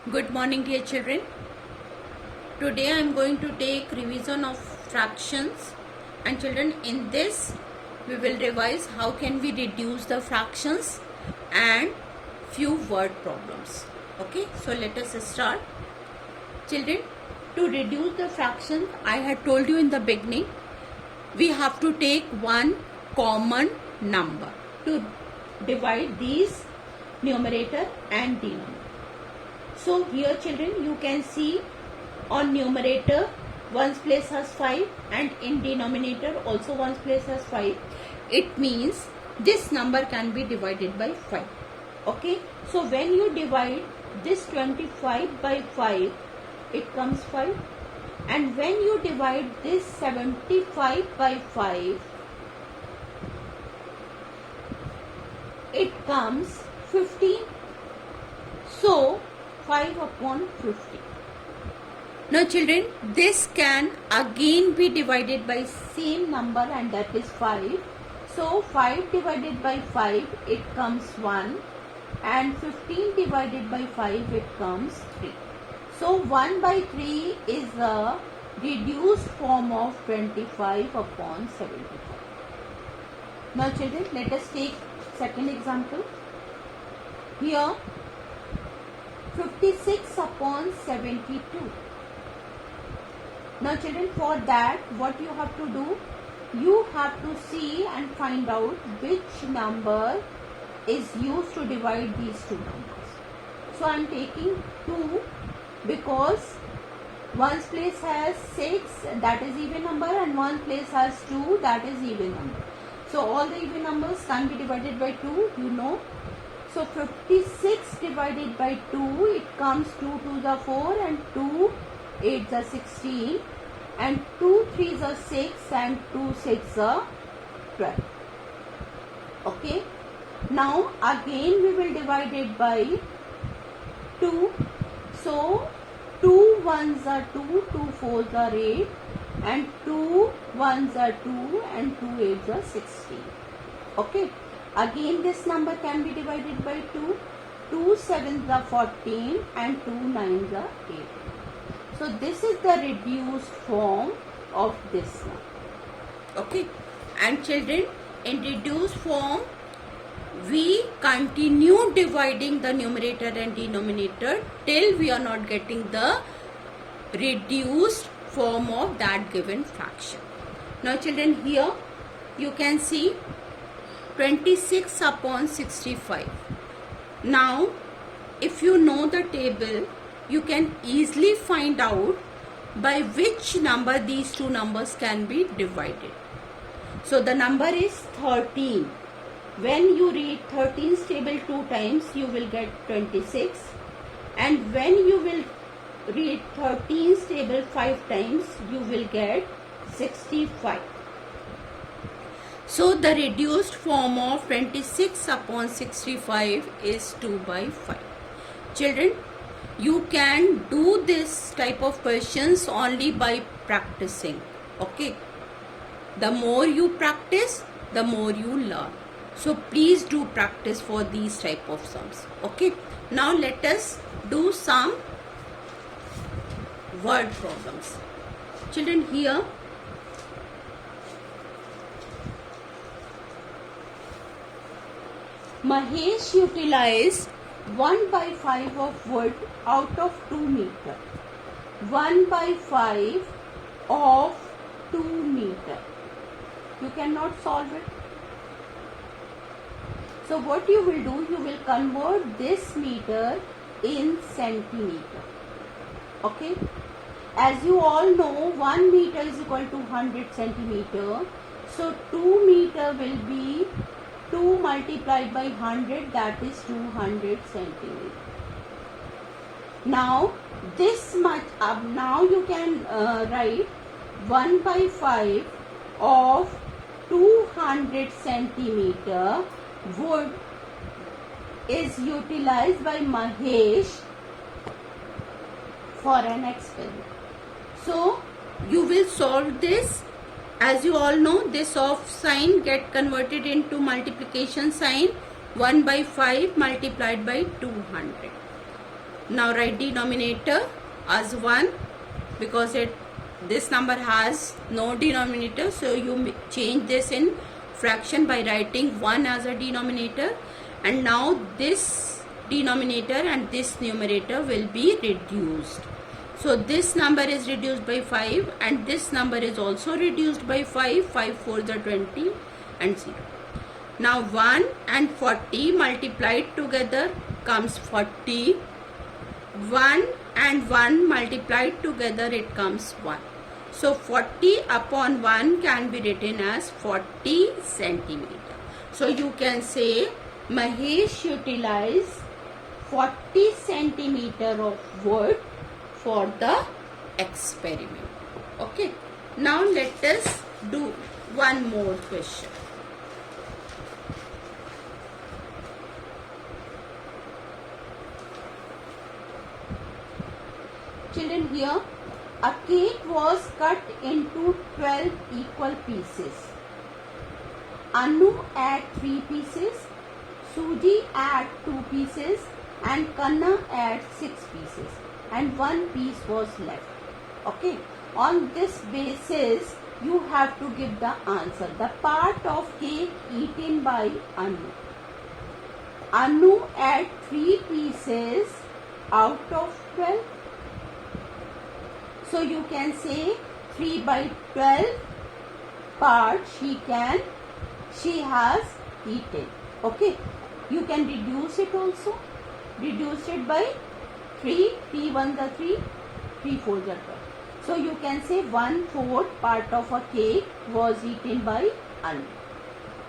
Good morning, dear children. Today I am going to take revision of fractions, and children, in this we will revise how can we reduce the fractions and few word problems. Okay, so let us start. Children, to reduce the fraction, I had told you in the beginning, we have to take one common number to divide these numerator and denominator. So here children, you can see on numerator ones place has 5 and in denominator also ones place has 5. It means this number can be divided by 5. Okay, so when you divide this 25 by 5, it comes 5, and when you divide this 75 by 5, it comes 15. So 5 upon 50. Now children, this can again be divided by same number, and that is 5. So 5 divided by 5, it comes 1, and 15 divided by 5, it comes 3. So 1 by 3 is a reduced form of 25 upon 75. Now children, let us take second example. Here 56 upon 72. Now children, for that what you have to do, you have to see and find out which number is used to divide these two numbers. So I am taking 2 because one's place has 6, that is even number, and one place has 2, that is even number. So all the even numbers can be divided by 2, you know. So 56 divided by 2, it comes 2 to the 4 and 2 8 are 16, and 2 3s are 6 and 2 6s are 12. Okay. Now again we will divide it by 2. So 2 1s are 2, 2 4s are 8, and 2 1s are 2 and 2 8s are 16. Okay. Again this number can be divided by 2. 2 7s are 14 and 2 9s are 8. So this is the reduced form of this number. Okay. And children, in reduced form, we continue dividing the numerator and denominator till we are not getting the reduced form of that given fraction. Now children, here you can see 26 upon 65. Now if you know the table, you can easily find out by which number these two numbers can be divided. So the number is 13. When you read 13's table 2 times, you will get 26, and when you will read 13's table 5 times, you will get 65. So the reduced form of 26 upon 65 is 2 by 5. Children, you can do this type of questions only by practicing. Okay. The more you practice, the more you learn. So please do practice for these type of sums. Okay. Now let us do some word problems. Children, here Mahesh utilized 1 by 5 of wood out of 2 meter. 1 by 5 of 2 meter. You cannot solve it. So what you will do, you will convert this meter in centimeter. Okay. As you all know, 1 meter is equal to 100 centimeter. So 2 meter will be 2 multiplied by 100, that is 200 centimeter. Now this much, now you can write 1 by 5 of 200 centimeter wood is utilized by Mahesh for an experiment. So you will solve this. As you all know, this off sign get converted into multiplication sign. 1 by 5 multiplied by 200. Now write denominator as 1 because this number has no denominator, so you change this in fraction by writing 1 as a denominator, and now this denominator and this numerator will be reduced. So this number is reduced by 5 and this number is also reduced by 5. 5 4s are 20 and 0. Now 1 and 40 multiplied together comes 40. 1 and 1 multiplied together it comes 1. So 40 upon 1 can be written as 40 centimeter. So you can say Mahesh utilized 40 centimeter of wood for the experiment. Okay. Now let us do one more question. Children, here a cake was cut into 12 equal pieces. Anu add 3 pieces, Suji add 2 pieces and Kanna add 6 pieces and 1 piece was left. Okay. On this basis you have to give the answer. The part of cake eaten by Anu. Anu add 3 pieces out of 12. So you can say 3 by 12 part she has eaten. Okay. You can reduce it also. Reduce it by 3. 3 1s are 3. 3 4s are 12. So you can say 1/4 part of a cake was eaten by Anu.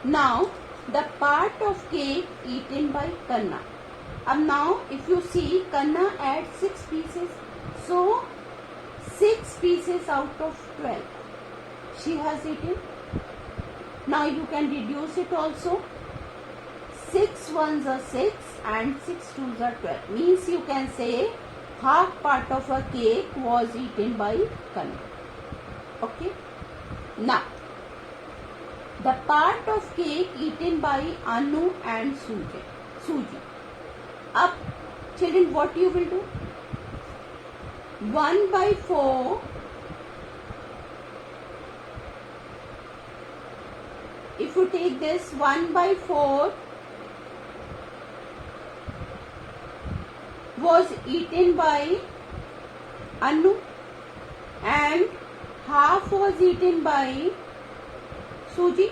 Now the part of cake eaten by Kanna. Now if you see, Kanna adds 6 pieces. So 6 pieces out of 12 she has eaten. Now you can reduce it also. 6 1s are 6 and 6 2s are 12. Means you can say half part of a cake was eaten by Kanna. Okay. Now the part of cake eaten by Anu and Suji. Up, children, what you will do? 1 by 4. If you take this 1 by 4 was eaten by Anu and half was eaten by Suji.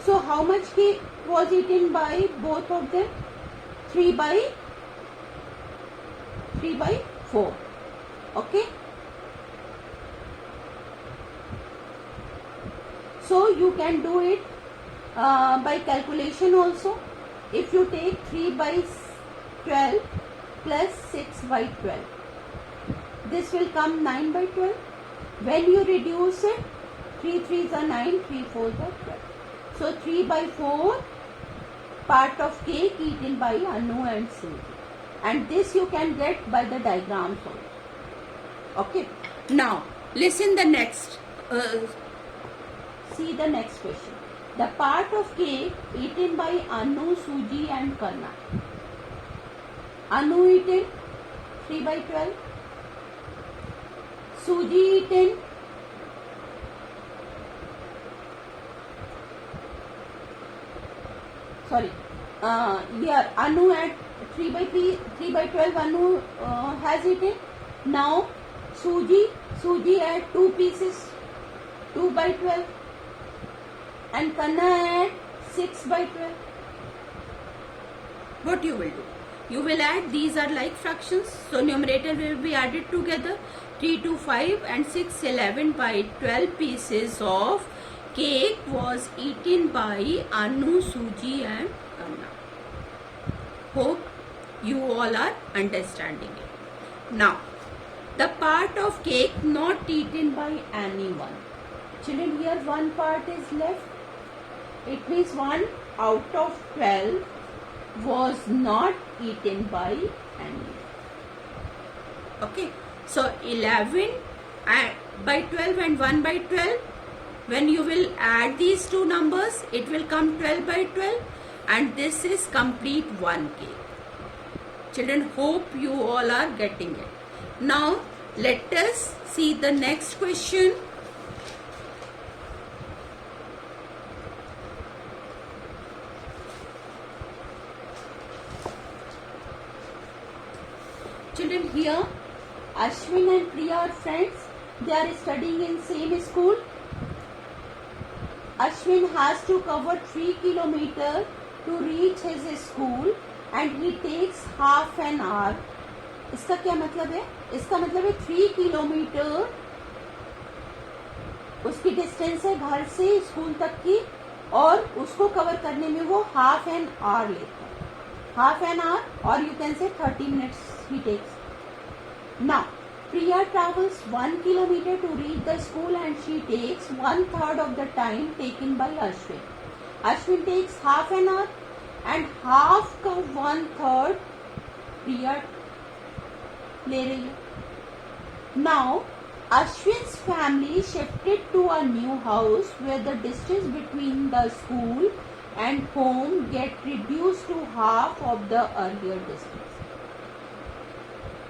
So how much cake was eaten by both of them? 3 by 4. Okay. So you can do it by calculation also. If you take 3 by 12 plus 6 by 12, this will come 9 by 12. When you reduce it, 3 3s are 9, 3 4s are 12. So 3 by 4 part of cake eaten by Anu and Suji. And this you can get by the diagrams also. Okay. Now listen the next. See the next question. The part of cake eaten by Anu, Suji and Kanna. Anu eaten 3 by 12. Suji eaten here Anu at 3 by 12 Anu has eaten. Now Suji at 2 pieces, 2 by 12 and Kanna at 6 by 12. What you will do? You will add, these are like fractions, so numerator will be added together. 3 to 5 and 6 11 by 12 pieces of cake was eaten by Anu, Suji and Kanna. Hope you all are understanding it. Now the part of cake not eaten by anyone. Children, here one part is left. It means 1 out of 12 was not eaten by anyone. Okay. So 11 by 12 and 1 by 12. When you will add these two numbers, it will come 12 by 12 and this is complete one cake. Children, hope you all are getting it. Now, let us see the next question. Children, here Ashwin and Priya are friends. They are studying in same school. Ashwin has to cover 3 kilometers to reach his school and he takes half an hour. इसका क्या मतलब है? इसका मतलब है 3 kilometre उसकी distance है घर से स्कूल तक की और उसको कवर करने में वो हाफ एन आवर लेता है. हाफ एन आवर और you can say 30 minutes he takes. Now, Priya travels 1 kilometer to reach the school and she takes 1/3 of the time taken by Ashwin. Ashwin takes half an hour and half का 1/3 Priya ले रही है. Now, Ashwin's family shifted to a new house where the distance between the school and home get reduced to half of the earlier distance.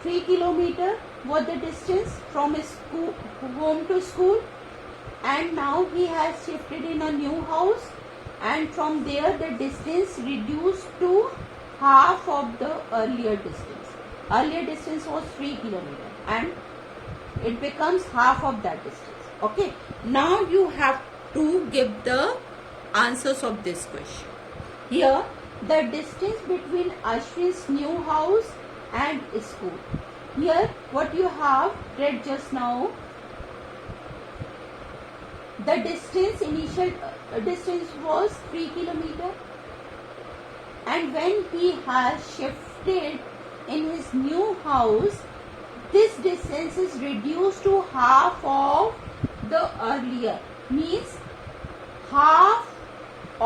3 kilometer was the distance from his school, home to school, and now he has shifted in a new house, and from there the distance reduced to half of the earlier distance. Earlier distance was 3 kilometer and it becomes half of that distance. Okay, now you have to give the answers of this question. Here the distance between Ashwin's new house and school. Here what you have read just now, the distance, initial distance was 3 kilometer, and when he has shifted in his new house, this distance is reduced to half of the earlier, means half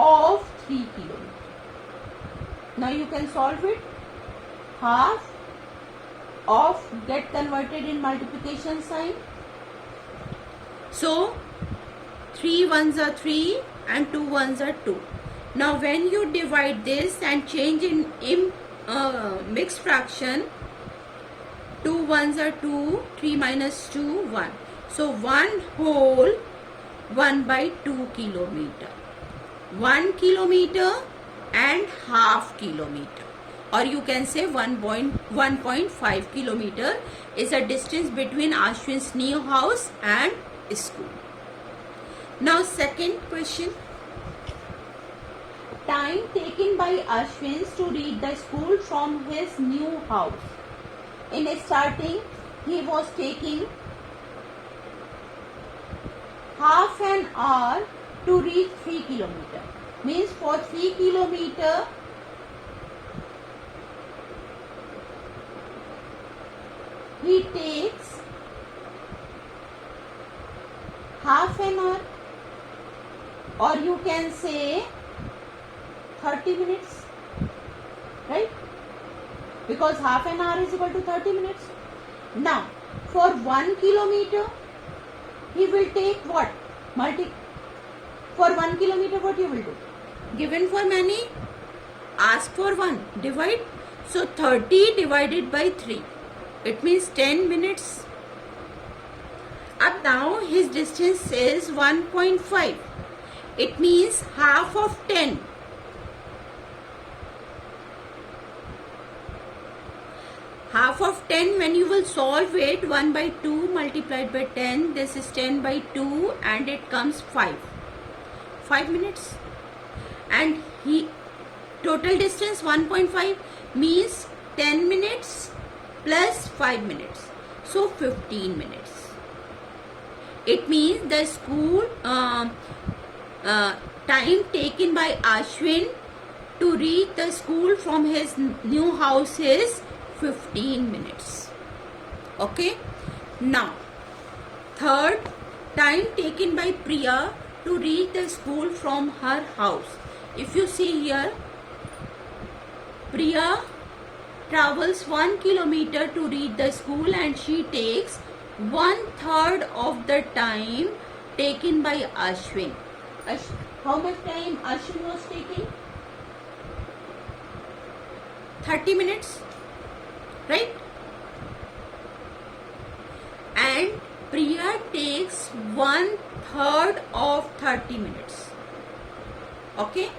of 3 kilometer. Now you can solve it. Half of get converted in multiplication sign. So 3 ones are 3 and 2 ones are 2. Now when you divide this and change in mixed fraction, 2 ones are 2, 3 minus 2, 1. So 1 whole 1/2 kilometer. 1 kilometer and half kilometer. Or you can say 1.5 kilometer is a distance between Ashwin's new house and school. Now second question. Time taken by Ashwin to reach the school from his new house. In starting, he was taking half an hour to reach 3 kilometer. Means for 3 kilometer, he takes half an hour, or you can say 30 minutes, right? Because half an hour is equal to 30 minutes. Now, for 1 kilometer, he will take what? For 1 kilometer, what you will do? Given for many, ask for 1, divide. So 30 divided by 3. It means 10 minutes. Up now his distance is 1.5. It means half of 10. Half of 10, when you will solve it, 1/2 multiplied by 10, this is 10/2 and it comes 5. 5 minutes. And he total distance 1.5 means 10 minutes plus 5 minutes, so 15 minutes. It means the school time taken by Ashwin to reach the school from his new house is 15 minutes. Okay, now third, time taken by Priya to reach the school from her house. If you see here, Priya travels 1 kilometer to reach the school and she takes 1/3 of the time taken by Ashwin. How much time Ashwin was taking? 30 minutes. right? And Priya takes 1/3 of 30 minutes. Okay,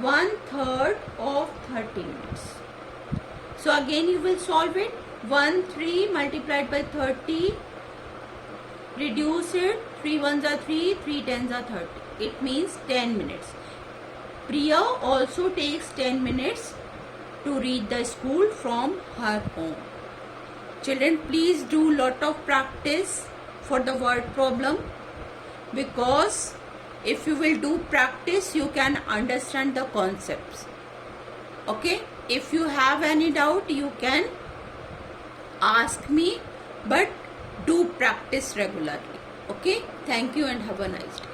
1/3 of 30 minutes. So again you will solve it. 1/3 multiplied by 30. Reduce it. 3 ones are 3, 3 tens are 30. It means 10 minutes. Priya also takes 10 minutes to reach the school from her home. Children, please do lot of practice for the word problem, because if you will do practice, you can understand the concepts. Okay, if you have any doubt, you can ask me, but do practice regularly. Okay, thank you and have a nice day.